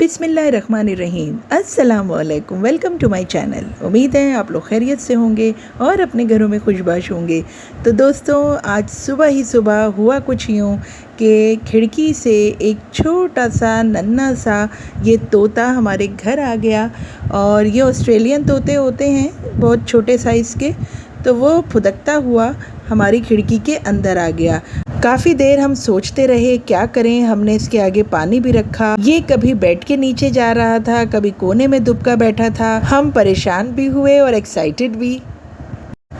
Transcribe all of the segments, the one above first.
बिस्मिल्लाहिर्रहमानिर्रहीम। अस्सलाम वालेकुम। Welcome to my channel. उम्मीद है आप लोग खैरियत से होंगे और अपने घरों में खुशबाश होंगे। तो दोस्तों, आज सुबह ही सुबह हुआ कुछ यूँ कि खिड़की से एक छोटा सा नन्हा सा ये तोता हमारे घर आ गया। और ये ऑस्ट्रेलियन तोते होते हैं, बहुत छोटे साइज़ के। तो वो फुदकता हुआ हमारी खिड़की के अंदर आ गया। काफ़ी देर हम सोचते रहे क्या करें। हमने इसके आगे पानी भी रखा। ये कभी बेड के नीचे जा रहा था, कभी कोने में दुबका बैठा था। हम परेशान भी हुए और एक्साइटेड भी।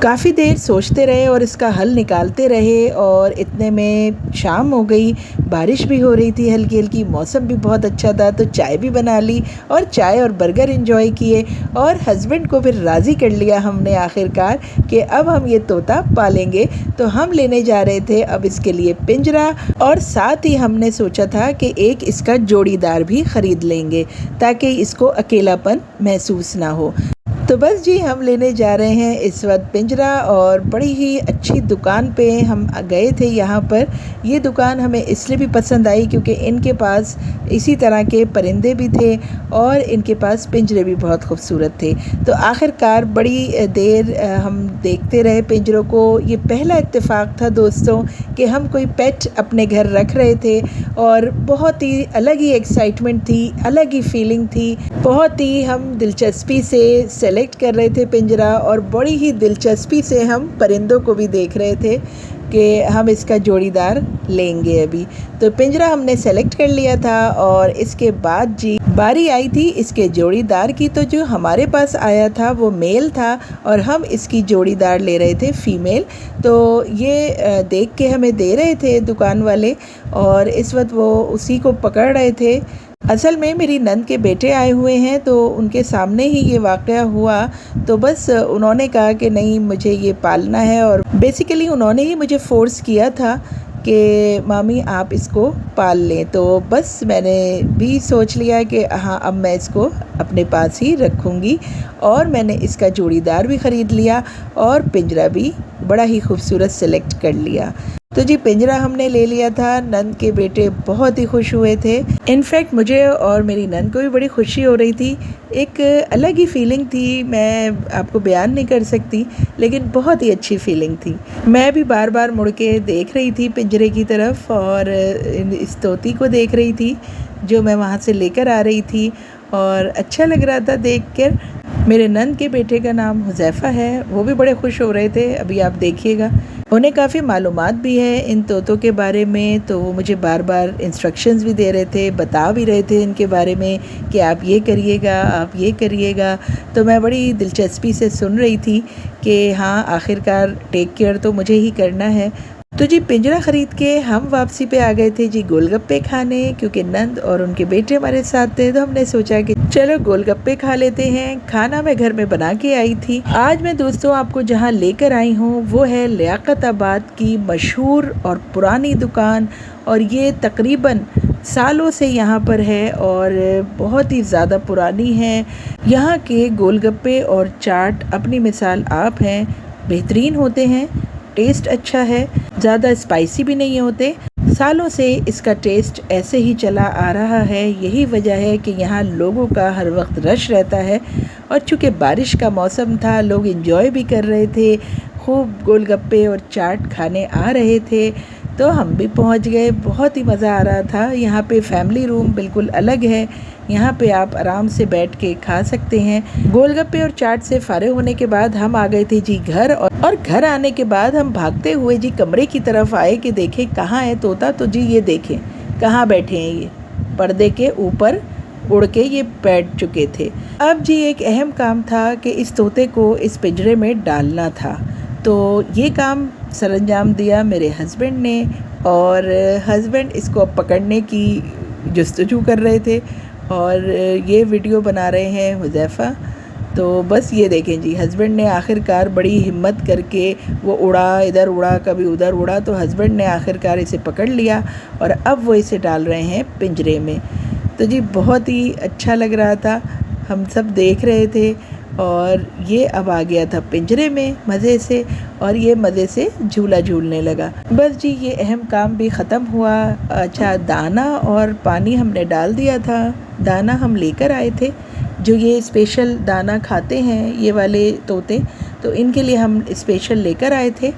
काफ़ी देर सोचते रहे और इसका हल निकालते रहे। और इतने में शाम हो गई, बारिश भी हो रही थी हल्की हल्की, मौसम भी बहुत अच्छा था। तो चाय भी बना ली और चाय और बर्गर एंजॉय किए। और हस्बैंड को फिर राज़ी कर लिया हमने आखिरकार कि अब हम ये तोता पालेंगे। तो हम लेने जा रहे थे अब इसके लिए पिंजरा, और साथ ही हमने सोचा था कि एक इसका जोड़ीदार भी ख़रीद लेंगे ताकि इसको अकेलापन महसूस ना हो। तो बस जी, हम लेने जा रहे हैं इस वक्त पिंजरा। और बड़ी ही अच्छी दुकान पे हम गए थे। यहाँ पर ये दुकान हमें इसलिए भी पसंद आई क्योंकि इनके पास इसी तरह के परिंदे भी थे और इनके पास पिंजरे भी बहुत खूबसूरत थे। तो आखिरकार बड़ी देर हम देखते रहे पिंजरों को। ये पहला इत्तेफाक था दोस्तों कि हम कोई पेट अपने घर रख रहे थे, और बहुत ही अलग ही एक्साइटमेंट थी, अलग ही फीलिंग थी। बहुत ही हम दिलचस्पी से सेलेक्ट कर रहे थे पिंजरा, और बड़ी ही दिलचस्पी से हम परिंदों को भी देख रहे थे कि हम इसका जोड़ीदार लेंगे अभी। तो पिंजरा हमने सेलेक्ट कर लिया था और इसके बाद जी बारी आई थी इसके जोड़ीदार की। तो जो हमारे पास आया था वो मेल था और हम इसकी जोड़ीदार ले रहे थे फीमेल। तो ये देख के हमें दे रहे थे दुकान वाले, और इस वक्त वो उसी को पकड़ रहे थे। असल में मेरी नंद के बेटे आए हुए हैं, तो उनके सामने ही ये वाक़या हुआ। तो बस उन्होंने कहा कि नहीं, मुझे ये पालना है। और बेसिकली उन्होंने ही मुझे फ़ोर्स किया था कि मामी आप इसको पाल लें। तो बस मैंने भी सोच लिया कि हाँ, अब मैं इसको अपने पास ही रखूँगी। और मैंने इसका जोड़ीदार भी ख़रीद लिया और पिंजरा भी बड़ा ही खूबसूरत सेलेक्ट कर लिया। तो जी पिंजरा हमने ले लिया था। नंद के बेटे बहुत ही खुश हुए थे। इनफैक्ट मुझे और मेरी नंद को भी बड़ी खुशी हो रही थी। एक अलग ही फीलिंग थी, मैं आपको बयान नहीं कर सकती, लेकिन बहुत ही अच्छी फीलिंग थी। मैं भी बार बार मुड़ के देख रही थी पिंजरे की तरफ और इस तोती को देख रही थी जो मैं वहाँ से लेकर आ रही थी, और अच्छा लग रहा था देख कर। मेरे नंद के बेटे का नाम हुज़ैफ़ा है, वो भी बड़े खुश हो रहे थे। अभी आप देखिएगा, उन्हें काफ़ी मालूमात भी है इन तोतों के बारे में। तो वो मुझे बार बार इंस्ट्रक्शंस भी दे रहे थे, बता भी रहे थे इनके बारे में कि आप ये करिएगा, आप ये करिएगा। तो मैं बड़ी दिलचस्पी से सुन रही थी कि हाँ, आखिरकार टेक केयर तो मुझे ही करना है। तो जी पिंजरा ख़रीद के हम वापसी पे आ गए थे जी गोलगप्पे खाने, क्योंकि नंद और उनके बेटे हमारे साथ थे। तो हमने सोचा कि चलो गोलगप्पे खा लेते हैं। खाना मैं घर में बना के आई थी। आज मैं दोस्तों आपको जहां लेकर आई हूं वो है लियाकताबाद की मशहूर और पुरानी दुकान, और ये तकरीबन सालों से यहाँ पर है और बहुत ही ज़्यादा पुरानी है। यहाँ के गोलगप्पे और चाट अपनी मिसाल आप हैं, बेहतरीन होते हैं, टेस्ट अच्छा है, ज़्यादा स्पाइसी भी नहीं होते। सालों से इसका टेस्ट ऐसे ही चला आ रहा है। यही वजह है कि यहाँ लोगों का हर वक्त रश रहता है। और चूँकि बारिश का मौसम था, लोग एंजॉय भी कर रहे थे, खूब गोलगप्पे और चाट खाने आ रहे थे। तो हम भी पहुँच गए। बहुत ही मज़ा आ रहा था। यहाँ पे फैमिली रूम बिल्कुल अलग है, यहाँ पे आप आराम से बैठ के खा सकते हैं। गोलगप्पे और चाट से फारिग होने के बाद हम आ गए थे जी घर, और घर आने के बाद हम भागते हुए जी कमरे की तरफ आए कि देखें कहाँ है तोता। तो जी ये देखें कहाँ बैठे हैं, ये पर्दे के ऊपर उड़ के ये बैठ चुके थे। अब जी एक अहम काम था कि इस तोते को इस पिंजरे में डालना था। तो ये काम सरंजाम दिया मेरे हस्बैंड ने, और हस्बैंड इसको अब पकड़ने की जस्तजू कर रहे थे और ये वीडियो बना रहे हैं हुज़ैफ़ा। तो बस ये देखें जी, हस्बैंड ने आखिरकार बड़ी हिम्मत करके, वो उड़ा, इधर उड़ा, कभी उधर उड़ा, तो हस्बैंड ने आखिरकार इसे पकड़ लिया और अब वो इसे डाल रहे हैं पिंजरे में। तो जी बहुत ही अच्छा लग रहा था, हम सब देख रहे थे। और ये अब आ गया था पिंजरे में मज़े से, और ये मज़े से झूला झूलने लगा। बस जी ये अहम काम भी ख़त्म हुआ। अच्छा, दाना और पानी हमने डाल दिया था। दाना हम लेकर आए थे, जो ये स्पेशल दाना खाते हैं ये वाले तोते, तो इनके लिए हम स्पेशल लेकर आए थे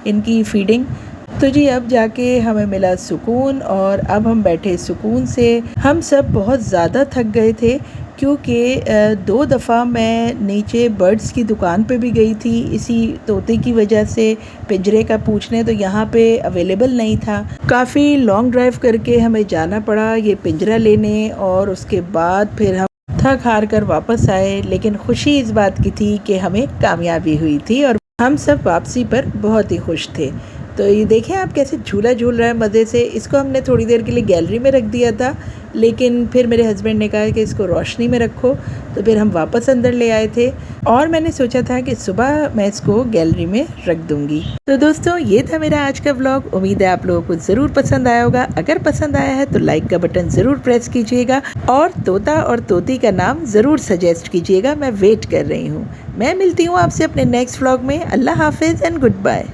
इनकी फीडिंग। तो जी अब जाके हमें मिला सुकून, और अब हम बैठे सुकून से। हम सब बहुत ज़्यादा थक गए थे, क्योंकि 2 दफ़ा मैं नीचे बर्ड्स की दुकान पे भी गई थी इसी तोते की वजह से पिंजरे का पूछने, तो यहाँ पे अवेलेबल नहीं था। काफ़ी लॉन्ग ड्राइव करके हमें जाना पड़ा ये पिंजरा लेने, और उसके बाद फिर हम थक हार कर वापस आए। लेकिन खुशी इस बात की थी कि हमें कामयाबी हुई थी, और हम सब वापसी पर बहुत ही खुश थे। तो ये देखें आप कैसे झूला झूल रहा है मज़े से। इसको हमने थोड़ी देर के लिए गैलरी में रख दिया था, लेकिन फिर मेरे हस्बैंड ने कहा कि इसको रोशनी में रखो, तो फिर हम वापस अंदर ले आए थे, और मैंने सोचा था कि सुबह मैं इसको गैलरी में रख दूँगी। तो दोस्तों ये था मेरा आज का व्लॉग। उम्मीद है आप लोगों को ज़रूर पसंद आया होगा। अगर पसंद आया है तो लाइक का बटन ज़रूर प्रेस कीजिएगा, और तोता और तोती का नाम ज़रूर सजेस्ट कीजिएगा। मैं वेट कर रही हूँ। मैं मिलती हूँ आपसे अपने नेक्स्ट व्लॉग में। अल्लाह हाफिज़ एंड गुड बाय।